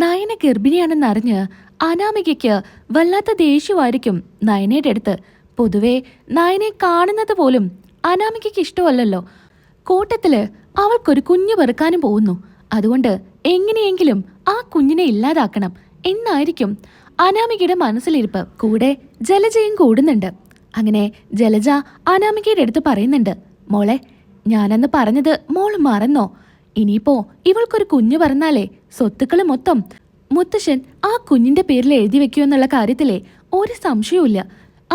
നയന ഗർഭിണിയാണെന്നറിഞ്ഞ് അനാമികയ്ക്ക് വല്ലാത്ത ദേഷ്യമായിരിക്കും നയനയുടെ അടുത്ത്. പൊതുവെ നയനെ കാണുന്നത് പോലും അനാമികയ്ക്ക് ഇഷ്ടമല്ലല്ലോ. കൂട്ടത്തില് അവൾക്കൊരു കുഞ്ഞു പെറുക്കാനും പോകുന്നു. അതുകൊണ്ട് എങ്ങനെയെങ്കിലും ആ കുഞ്ഞിനെ ഇല്ലാതാക്കണം എന്നായിരിക്കും അനാമികയുടെ മനസ്സിലിരിപ്പ്. കൂടെ ജലജയും കൂടുന്നുണ്ട്. അങ്ങനെ ജലജ അനാമികയുടെ അടുത്ത് പറയുന്നുണ്ട്, മോളെ, ഞാനന്ന് പറഞ്ഞത് മോള് മറന്നോ? ഇനിയിപ്പോ ഇവൾക്കൊരു കുഞ്ഞു പറഞ്ഞാലേ സ്വത്തുക്കള് മൊത്തം മുത്തശ്ശൻ ആ കുഞ്ഞിന്റെ പേരിൽ എഴുതി വെക്കുമെന്നുള്ള കാര്യത്തിലെ ഒരു സംശയവുമില്ല.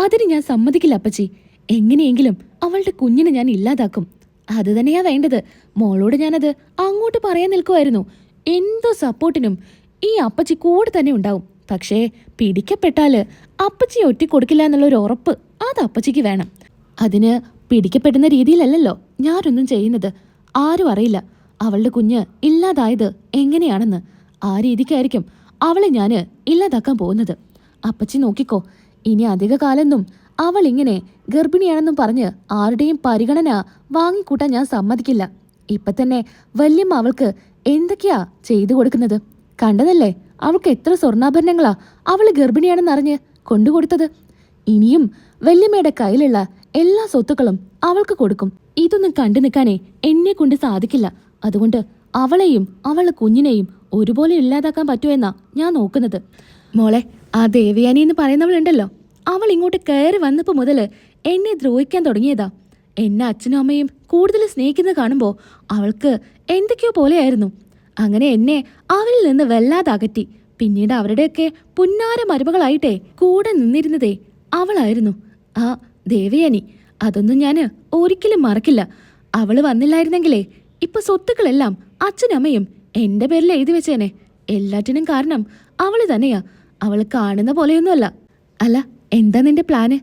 അതിന് ഞാൻ സമ്മതിക്കില്ല അപ്പച്ചി. എങ്ങനെയെങ്കിലും അവളുടെ കുഞ്ഞിനെ ഞാൻ ഇല്ലാതാക്കും. അത് തന്നെയാ വേണ്ടത്. മോളോട് ഞാനത് അങ്ങോട്ട് പറയാൻ നിൽക്കുമായിരുന്നു. എന്തോ സപ്പോർട്ടിനും ഈ അപ്പച്ചി കൂടെ തന്നെ ഉണ്ടാവും. പക്ഷേ പിടിക്കപ്പെട്ടാല് അപ്പച്ചി ഒറ്റിക്കൊടുക്കില്ല എന്നുള്ളൊരു ഉറപ്പ് അത് അപ്പച്ചിക്ക് വേണം. അതിന് പിടിക്കപ്പെടുന്ന രീതിയിലല്ലല്ലോ ഞാനൊന്നും ചെയ്യുന്നത്. ആരും അറിയില്ല അവളുടെ കുഞ്ഞ് ഇല്ലാതായത് എങ്ങനെയാണെന്ന്. ആ രീതിക്കായിരിക്കും അവളെ ഞാന് ഇല്ലാതാക്കാൻ പോകുന്നത്. അപ്പച്ചി നോക്കിക്കോ, ഇനി അധിക കാലൊന്നും അവൾ ഇങ്ങനെ ഗർഭിണിയാണെന്നും പറഞ്ഞ് ആരുടെയും പരിഗണന വാങ്ങിക്കൂട്ടാൻ ഞാൻ സമ്മതിക്കില്ല. ഇപ്പൊ തന്നെ വല്യമ്മ അവൾക്ക് എന്തൊക്കെയാ ചെയ്തു കൊടുക്കുന്നത് കണ്ടതല്ലേ? അവൾക്ക് എത്ര സ്വർണ്ണാഭരണങ്ങളാ അവള് ഗർഭിണിയാണെന്നറിഞ്ഞ് കൊണ്ടുകൊടുത്തത്. ഇനിയും വല്യമ്മയുടെ കയ്യിലുള്ള എല്ലാ സ്വത്തുക്കളും അവൾക്ക് കൊടുക്കും. ഇതൊന്നും കണ്ടു നിൽക്കാനേ എന്നെ കൊണ്ട് സാധിക്കില്ല. അതുകൊണ്ട് അവളെയും അവളുടെ കുഞ്ഞിനെയും ഒരുപോലെ ഇല്ലാതാക്കാൻ പറ്റുമെന്നാ ഞാൻ നോക്കുന്നത്. മോളെ, ആ ദേവയാനി എന്ന് പറയുന്നവളുണ്ടല്ലോ, അവൾ ഇങ്ങോട്ട് കയറി വന്നപ്പോ മുതല് എന്നെ ദ്രോഹിക്കാൻ തുടങ്ങിയതാ. എന്നെ അച്ഛനും അമ്മയും കൂടുതൽ സ്നേഹിക്കുന്നത് കാണുമ്പോ അവൾക്ക് എന്തൊക്കെയോ പോലെയായിരുന്നു. അങ്ങനെ എന്നെ അവരിൽ നിന്ന് വല്ലാതെ അകറ്റി. പിന്നീട് അവരുടെയൊക്കെ പുന്നാര മരുമകളായിട്ടേ കൂടെ നിന്നിരുന്നതേ അവളായിരുന്നു, ആ ദേവയാനി. അതൊന്നും ഞാന് ഒരിക്കലും മറക്കില്ല. അവള് വന്നില്ലായിരുന്നെങ്കിലേ ഇപ്പൊ സ്വത്തുക്കളെല്ലാം അച്ഛനമ്മയും എന്റെ പേരിൽ എഴുതി വെച്ചേനെ. എല്ലാറ്റിനും കാരണം അവള് തന്നെയാ. അവള് കാണുന്ന പോലെയൊന്നുമല്ല. അല്ല, എന്താ നിന്റെ പ്ലാന്?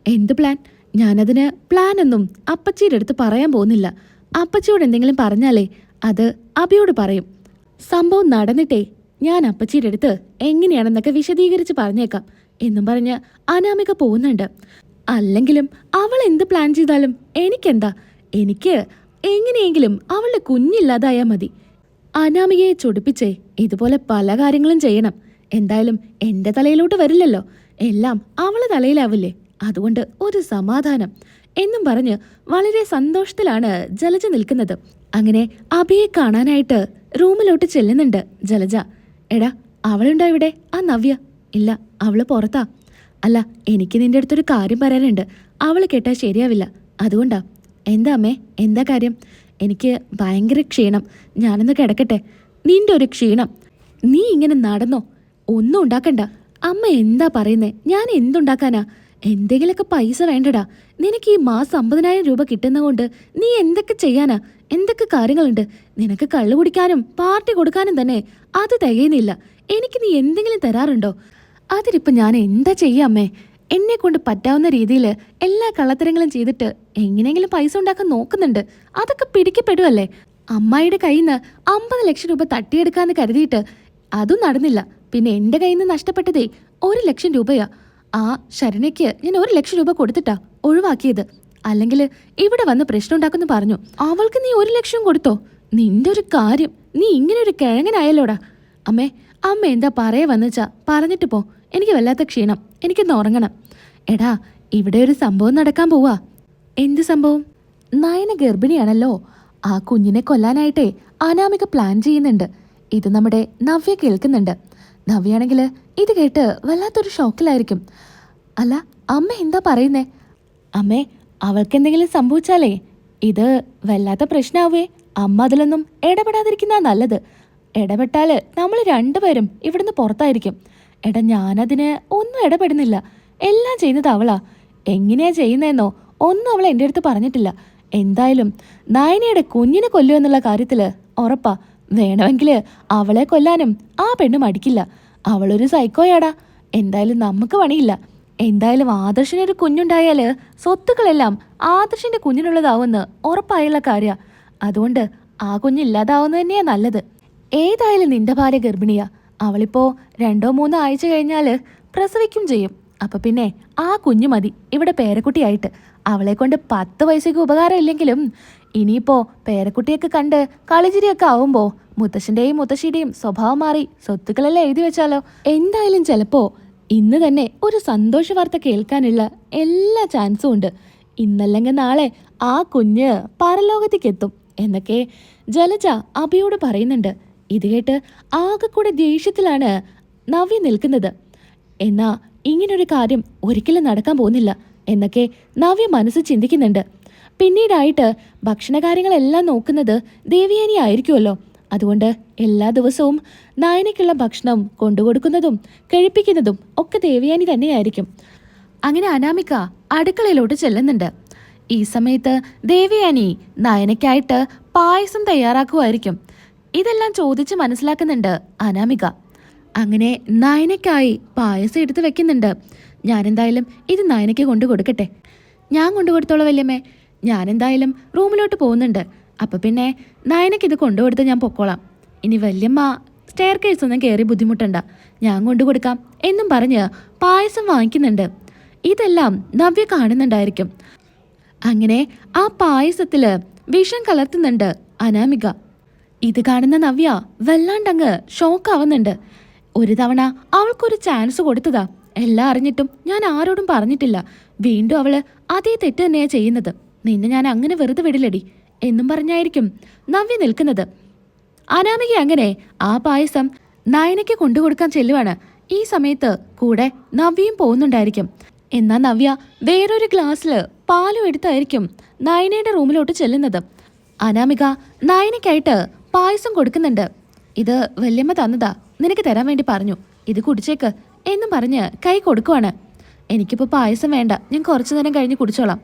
എന്ത് പ്ലാൻ? ഞാനതിന് പ്ലാനൊന്നും അപ്പച്ചിയുടെ അടുത്ത് പറയാൻ പോകുന്നില്ല. അപ്പച്ചിയോട് എന്തെങ്കിലും പറഞ്ഞാലേ അത് അബിയോട് പറയും. സംഭവം നടന്നിട്ടേ ഞാൻ അപ്പച്ചിയുടെ അടുത്ത് എങ്ങനെയാണെന്നൊക്കെ വിശദീകരിച്ച് പറഞ്ഞേക്കാം എന്നും പറഞ്ഞ് അനാമിക പോകുന്നുണ്ട്. അല്ലെങ്കിലും അവൾ എന്ത് പ്ലാൻ ചെയ്താലും എനിക്കെന്താ? എനിക്ക് എങ്ങനെയെങ്കിലും അവളുടെ കുഞ്ഞില്ലാതായാൽ മതി. അനാമികയെ ചൊടിപ്പിച്ചേ ഇതുപോലെ പല കാര്യങ്ങളും ചെയ്യണം. എന്തായാലും എന്റെ തലയിലോട്ട് വരില്ലല്ലോ, എല്ലാം അവളെ തലയിലാവില്ലേ. അതുകൊണ്ട് ഒരു സമാധാനം എന്നും പറഞ്ഞ് വളരെ സന്തോഷത്തിലാണ് ജലജ നിൽക്കുന്നത്. അങ്ങനെ അഭിയെ കാണാനായിട്ട് റൂമിലോട്ട് ചെല്ലുന്നുണ്ട് ജലജ. എടാ, അവളുണ്ടോ ഇവിടെ? ആ നവ്യ? ഇല്ല, അവള് പുറത്താ. അല്ല, എനിക്ക് നിന്റെ അടുത്തൊരു കാര്യം പറയാനുണ്ട്. അവള് കേട്ടാൽ ശരിയാവില്ല, അതുകൊണ്ടാ. എന്താ അമ്മേ, എന്താ കാര്യം? എനിക്ക് ഭയങ്കര ക്ഷീണം, ഞാനൊന്ന് കിടക്കട്ടെ. നിന്റെ ഒരു ക്ഷീണം? നീ ഇങ്ങനെ നടന്നോ? ഒന്നും ഉണ്ടാക്കണ്ട. അമ്മ എന്താ പറയുന്നേ? ഞാൻ എന്തുണ്ടാക്കാനാ? എന്തെങ്കിലുമൊക്കെ പൈസ വേണ്ടടാ. നിനക്ക് ഈ മാസം 50,000 രൂപ കിട്ടുന്നതുകൊണ്ട് നീ എന്തൊക്കെ ചെയ്യാനാ? എന്തൊക്കെ കാര്യങ്ങളുണ്ട് നിനക്ക്? കള്ളു കുടിക്കാനും പാർട്ടി കൊടുക്കാനും തന്നെ അത് തികയുന്നില്ല. എനിക്ക് നീ എന്തെങ്കിലും തരാറുണ്ടോ? അതിനിപ്പോ ഞാൻ എന്താ ചെയ്യാമ്മേ? എന്നെ കൊണ്ട് പറ്റാവുന്ന രീതിയിൽ എല്ലാ കള്ളത്തരങ്ങളും ചെയ്തിട്ട് എങ്ങനെയെങ്കിലും പൈസ ഉണ്ടാക്കാൻ നോക്കുന്നുണ്ട്. അതൊക്കെ പിടിക്കപ്പെടുവല്ലേ? അമ്മായിയുടെ കയ്യിൽ നിന്ന് 50 ലക്ഷം രൂപ തട്ടിയെടുക്കാന്ന് കരുതിയിട്ട് അതും നടന്നില്ല. പിന്നെ എന്റെ കയ്യിൽ നിന്ന് നഷ്ടപ്പെട്ടതേ 1 ലക്ഷം രൂപയാ. ആ ശരണയ്ക്ക് ഞാൻ 1 ലക്ഷം രൂപ കൊടുത്തിട്ടാ ഒഴിവാക്കിയത്. അല്ലെങ്കിൽ ഇവിടെ വന്ന് പ്രശ്നം ഉണ്ടാക്കുന്നു പറഞ്ഞു. അവൾക്ക് നീ 1 ലക്ഷം കൊടുത്തോ? നിന്റെ ഒരു കാര്യം, നീ ഇങ്ങനെ ഒരു കിഴങ്ങനായല്ലോടാ. അമ്മേ, അമ്മ എന്താ പറയാ വന്നുവെച്ചാ പറഞ്ഞിട്ട് പോ. എനിക്ക് വല്ലാത്ത ക്ഷീണം, എനിക്കൊന്ന് ഉറങ്ങണം. എടാ, ഇവിടെ ഒരു സംഭവം നടക്കാൻ പോവാ. എന്ത് സംഭവം? നയന ഗർഭിണിയാണല്ലോ. ആ കുഞ്ഞിനെ കൊല്ലാനായിട്ടേ അനാമിക പ്ലാൻ ചെയ്യുന്നുണ്ട്. ഇത് നമ്മുടെ നവ്യ കേൾക്കുന്നുണ്ട്. നവ്യാണെങ്കിൽ ഇത് കേട്ട് വല്ലാത്തൊരു ഷോക്കിലായിരിക്കും. അല്ല, അമ്മ എന്താ പറയുന്നേ? അമ്മേ, അവൾക്കെന്തെങ്കിലും സംഭവിച്ചാലേ ഇത് വല്ലാത്ത പ്രശ്നാവേ. അമ്മ അതിലൊന്നും ഇടപെടാതിരിക്കുന്നതാ നല്ലത്. ഇടപെട്ടാല് നമ്മൾ രണ്ടുപേരും ഇവിടുന്ന് പുറത്തായിരിക്കും. എടാ, ഞാനതിന് ഒന്നും ഇടപെടുന്നില്ല. എല്ലാം ചെയ്യുന്നത് അവളാ. എങ്ങനെയാ ചെയ്യുന്നതെന്നോ ഒന്നും അവൾ എൻ്റെ അടുത്ത് പറഞ്ഞിട്ടില്ല. എന്തായാലും നയനയുടെ കുഞ്ഞിനെ കൊല്ലുമെന്നുള്ള കാര്യത്തില് ഉറപ്പാ. വേണമെങ്കില് അവളെ കൊല്ലാനും ആ പെണ്ണ് മടിക്കില്ല. അവളൊരു സൈക്കോയാടാ. എന്തായാലും നമുക്ക് പണിയില്ല. എന്തായാലും ആദർശിനൊരു കുഞ്ഞുണ്ടായാല് സ്വത്തുക്കളെല്ലാം ആദർശിന്റെ കുഞ്ഞിനുള്ളതാവുമെന്ന് ഉറപ്പായുള്ള കാര്യ. അതുകൊണ്ട് ആ കുഞ്ഞില്ലാതാവുന്നത് തന്നെയാ നല്ലത്. ഏതായാലും നിന്റെ ഭാര്യ ഗർഭിണിയാ. അവളിപ്പോ 2-3 ആഴ്ച കഴിഞ്ഞാല് പ്രസവിക്കും ചെയ്യും. അപ്പൊ പിന്നെ ആ കുഞ്ഞു മതി ഇവിടെ പേരക്കുട്ടിയായിട്ട്. അവളെ കൊണ്ട് 10 പൈസയ്ക്ക് ഉപകാരം ഇല്ലെങ്കിലും ഇനിയിപ്പോ പേരക്കുട്ടിയൊക്കെ കണ്ട് കളിച്ചിരിയൊക്കെ ആവുമ്പോ മുത്തശ്ശന്റെയും മുത്തശ്ശിയുടെയും സ്വഭാവം മാറി സ്വത്തുക്കളെല്ലാം എഴുതി വെച്ചാലോ? എന്തായാലും ചിലപ്പോ ഇന്ന് തന്നെ ഒരു സന്തോഷ വാർത്ത കേൾക്കാനുള്ള എല്ലാ ചാൻസും ഉണ്ട്. ഇന്നല്ലെങ്കിൽ നാളെ ആ കുഞ്ഞ് പരലോകത്തേക്ക് എത്തും എന്നൊക്കെ ജലജ അഭിയോട് പറയുന്നുണ്ട്. ഇത് കേട്ട് ആകെ കൂടെ ദേഷ്യത്തിലാണ് നവ്യ നിൽക്കുന്നത്. എന്നാ ഇങ്ങനൊരു കാര്യം ഒരിക്കലും നടക്കാൻ പോകുന്നില്ല എന്നൊക്കെ നവ്യ മനസ്സ് ചിന്തിക്കുന്നുണ്ട്. പിന്നീടായിട്ട് ഭക്ഷണകാര്യങ്ങളെല്ലാം നോക്കുന്നത് ദേവയാനി ആയിരിക്കുമല്ലോ. അതുകൊണ്ട് എല്ലാ ദിവസവും നയനയ്ക്കുള്ള ഭക്ഷണം കൊണ്ടുകൊടുക്കുന്നതും കഴിപ്പിക്കുന്നതും ഒക്കെ ദേവയാനി തന്നെയായിരിക്കും. അങ്ങനെ അനാമിക അടുക്കളയിലോട്ട് ചെല്ലുന്നുണ്ട്. ഈ സമയത്ത് ദേവയാനി നയനയ്ക്കായിട്ട് പായസം തയ്യാറാക്കുമായിരിക്കും. ഇതെല്ലാം ചോദിച്ച് മനസ്സിലാക്കുന്നുണ്ട് അനാമിക. അങ്ങനെ നയനയ്ക്കായി പായസം എടുത്ത് വെക്കുന്നുണ്ട്. ഞാനെന്തായാലും ഇത് നയനയ്ക്ക് കൊണ്ടു കൊടുക്കട്ടെ. ഞാൻ കൊണ്ടു കൊടുത്തോളാം വല്യമ്മേ. ഞാനെന്തായാലും റൂമിലോട്ട് പോകുന്നുണ്ട്. അപ്പം പിന്നെ നയനയ്ക്ക് ഇത് കൊണ്ടുകൊടുത്ത് ഞാൻ പൊക്കോളാം. ഇനി വല്യമ്മ സ്റ്റെയർ കേസ് ഒന്നും കയറി ബുദ്ധിമുട്ടണ്ട, ഞാൻ കൊണ്ടു കൊടുക്കാം എന്നും പറഞ്ഞ് പായസം വാങ്ങിക്കുന്നുണ്ട്. ഇതെല്ലാം നവ്യ കാണുന്നുണ്ടായിരിക്കും. അങ്ങനെ ആ പായസത്തിൽ വിഷം കലർത്തുന്നുണ്ട് അനാമിക. ഇത് കാണുന്ന നവ്യ വല്ലാണ്ടങ്ങ് ഷോക്കാവുന്നുണ്ട്. ഒരു തവണ അവൾക്കൊരു ചാൻസ് കൊടുത്തതാ. എല്ലാം അറിഞ്ഞിട്ടും ഞാൻ ആരോടും പറഞ്ഞിട്ടില്ല. വീണ്ടും അവള് അതേ തെറ്റ് തന്നെയാ ചെയ്യുന്നത്. നിന്നെ ഞാൻ അങ്ങനെ വെറുതെ വിടില്ലടി എന്നും പറഞ്ഞായിരിക്കും നവ്യ നിൽക്കുന്നത്. അനാമിക അങ്ങനെ ആ പായസം നയനയ്ക്ക് കൊണ്ടുകൊടുക്കാൻ ചെല്ലുവാണ്. ഈ സമയത്ത് കൂടെ നവ്യയും പോകുന്നുണ്ടായിരിക്കും. എന്നാൽ നവ്യ വേറൊരു ഗ്ലാസ്സിൽ പാലും എടുത്തായിരിക്കും നയനയുടെ റൂമിലോട്ട് ചെല്ലുന്നത്. അനാമിക നയനയ്ക്കായിട്ട് പായസം കൊടുക്കുന്നുണ്ട്. ഇത് വല്യമ്മ തന്നതാ, നിനക്ക് തരാൻ വേണ്ടി പറഞ്ഞു, ഇത് കുടിച്ചേക്ക് എന്നും പറഞ്ഞ് കൈ കൊടുക്കുവാണ്. എനിക്കിപ്പോൾ പായസം വേണ്ട, ഞാൻ കുറച്ചു നേരം കഴിഞ്ഞ് കുടിച്ചോളാം.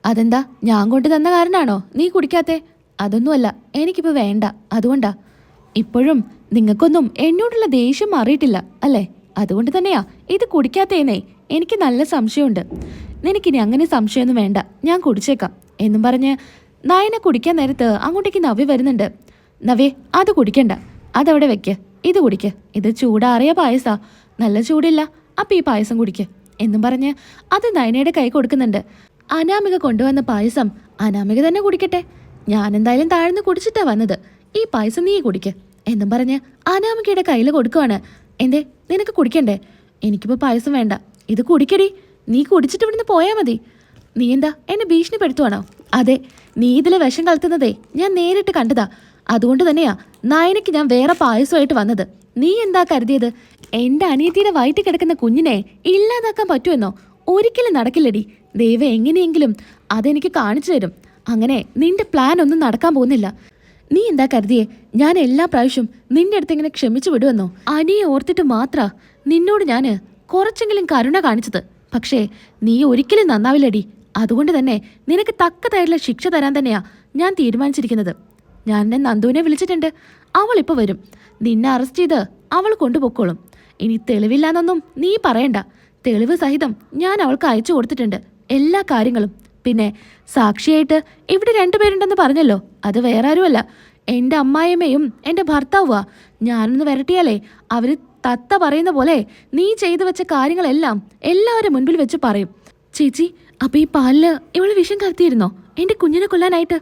അതെന്താ, ഞാൻ കൊണ്ട് തന്ന കാരണാണോ നീ കുടിക്കാത്തെ? അതൊന്നുമല്ല, എനിക്കിപ്പോൾ വേണ്ട, അതുകൊണ്ടാ. ഇപ്പോഴും നിങ്ങൾക്കൊന്നും എന്നോടുള്ള ദേഷ്യം മാറിയിട്ടില്ല അല്ലേ? അതുകൊണ്ട് തന്നെയാ ഇത് കുടിക്കാത്തേന്നേ. എനിക്ക് നല്ല സംശയമുണ്ട്. നിനക്കിനി അങ്ങനെ സംശയമൊന്നും വേണ്ട, ഞാൻ കുടിച്ചേക്കാം എന്നും പറഞ്ഞ് നയനെ കുടിക്കാൻ നേരത്ത് അങ്ങോട്ടേക്ക് നവ്യ വരുന്നുണ്ട്. നവ്യേ, അത് കുടിക്കണ്ട, അതവിടെ വെക്ക്, ഇത് കുടിക്ക്. ഇത് ചൂടാറിയ പായസാ, നല്ല ചൂടില്ല. അപ്പം ഈ പായസം കുടിക്ക് എന്നും പറഞ്ഞ് അത് നയനയുടെ കൈ കൊടുക്കുന്നുണ്ട്. അനാമിക കൊണ്ടുവന്ന പായസം അനാമിക തന്നെ കുടിക്കട്ടെ. ഞാനെന്തായാലും താഴ്ന്ന് കുടിച്ചിട്ടാ വന്നത്. ഈ പായസം നീ കുടിക്ക് എന്നും പറഞ്ഞ് അനാമികയുടെ കയ്യിൽ കൊടുക്കുവാണ്. എന്തേ, നിനക്ക് കുടിക്കണ്ടേ? എനിക്കിപ്പോൾ പായസം വേണ്ട, ഇത് കുടിക്കടി. നീ കുടിച്ചിട്ട് ഇവിടുന്ന് പോയാൽ മതി. നീ എന്താ എന്നെ ഭീഷണിപ്പെടുത്തുവാണോ? അതെ, നീ ഇതിലെ വിഷം കലർത്തുന്നതേ ഞാൻ നേരിട്ട് കണ്ടതാ. അതുകൊണ്ട് തന്നെയാ നയനയ്ക്ക് ഞാൻ വേറെ പായസമായിട്ട് വന്നത്. നീ എന്താ കരുതിയത് എൻ്റെ അനിയത്തിയുടെ വയറ്റിൽ കിടക്കുന്ന കുഞ്ഞിനെ ഇല്ലാതാക്കാൻ പറ്റുമെന്നോ? ഒരിക്കലും നടക്കില്ലടി. ദൈവം എങ്ങനെയെങ്കിലും അതെനിക്ക് കാണിച്ചു തരും. അങ്ങനെ നിന്റെ പ്ലാൻ ഒന്നും നടക്കാൻ പോകുന്നില്ല. നീ എന്താ കരുതിയേ ഞാൻ എല്ലാ പ്രാവശ്യവും നിന്റെ അടുത്ത് ഇങ്ങനെ ക്ഷമിച്ചു വിടുമെന്നോ? അനിയെ ഓർത്തിട്ട് മാത്രാ നിന്നോട് ഞാൻ കുറച്ചെങ്കിലും കരുണ കാണിച്ചത്. പക്ഷേ നീ ഒരിക്കലും നന്നാവില്ലടി. അതുകൊണ്ട് തന്നെ നിനക്ക് തക്കതായിട്ടുള്ള ശിക്ഷ തരാൻ തന്നെയാ ഞാൻ തീരുമാനിച്ചിരിക്കുന്നത്. ഞാൻ എന്നെ നന്ദുവിനെ വിളിച്ചിട്ടുണ്ട്. അവളിപ്പോൾ വരും. നിന്നെ അറസ്റ്റ് ചെയ്ത് അവൾ കൊണ്ടുപോയിക്കോളും. ഇനി തെളിവില്ലാന്നൊന്നും നീ പറയണ്ട. തെളിവ് സഹിതം ഞാൻ അവൾക്ക് അയച്ചു കൊടുത്തിട്ടുണ്ട് എല്ലാ കാര്യങ്ങളും. പിന്നെ സാക്ഷിയായിട്ട് ഇവിടെ രണ്ടുപേരുണ്ടെന്ന് പറഞ്ഞല്ലോ, അത് വേറെ ആരുമല്ല, എൻ്റെ അമ്മായിയമ്മയും എൻ്റെ ഭർത്താവുവാ. ഞാനൊന്ന് വരട്ടിയാലേ അവര് തത്ത പറയുന്ന പോലെ നീ ചെയ്തു വെച്ച കാര്യങ്ങളെല്ലാം എല്ലാവരും മുൻപിൽ വെച്ച് പറയും. ചേച്ചി, അപ്പൊ ഈ പാലില് ഇവള് വിഷം കലർത്തിയിരുന്നോ എൻ്റെ കുഞ്ഞിനെ കൊല്ലാനായിട്ട്?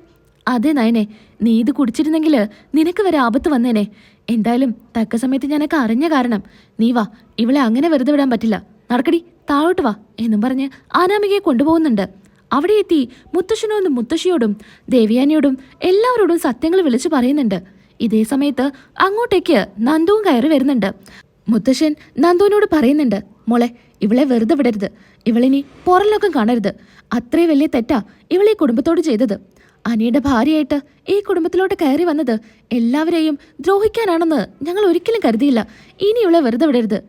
അതെ നയനെ, നീ ഇത് കുടിച്ചിരുന്നെങ്കിൽ നിനക്ക് വരെ ആപത്ത് വന്നേനെ. എന്തായാലും തക്ക സമയത്ത് ഞാനൊക്കെ അറിഞ്ഞ കാരണം. നീ വാ, ഇവളെ അങ്ങനെ വെറുതെ വിടാൻ പറ്റില്ല. നടക്കടി, താഴോട്ട് വാ എന്നും പറഞ്ഞ് അനാമികയെ കൊണ്ടുപോകുന്നുണ്ട്. അവിടെ എത്തി മുത്തശ്ശനോടും മുത്തശ്ശിയോടും ദേവയാനിയോടും എല്ലാവരോടും സത്യങ്ങൾ വിളിച്ചു പറയുന്നുണ്ട്. ഇതേ സമയത്ത് അങ്ങോട്ടേക്ക് നന്ദുവും കയറി വരുന്നുണ്ട്. മുത്തശ്ശൻ നന്ദുവിനോട് പറയുന്നുണ്ട്, മോളെ, ഇവളെ വെറുതെ വിടരുത്. ഇവളിനി പുറം ലോകം കാണരുത്. അത്രേ വലിയ തെറ്റാ ഇവളീ കുടുംബത്തോട് ചെയ്തത്. അനിയുടെ ഭാര്യയായിട്ട് ഈ കുടുംബത്തിലോട്ട് കയറി വന്നത് എല്ലാവരെയും ദ്രോഹിക്കാനാണെന്ന് ഞങ്ങൾ ഒരിക്കലും കരുതിയില്ല. ഇനി ഇവളെ വെറുതെ വിടരുത്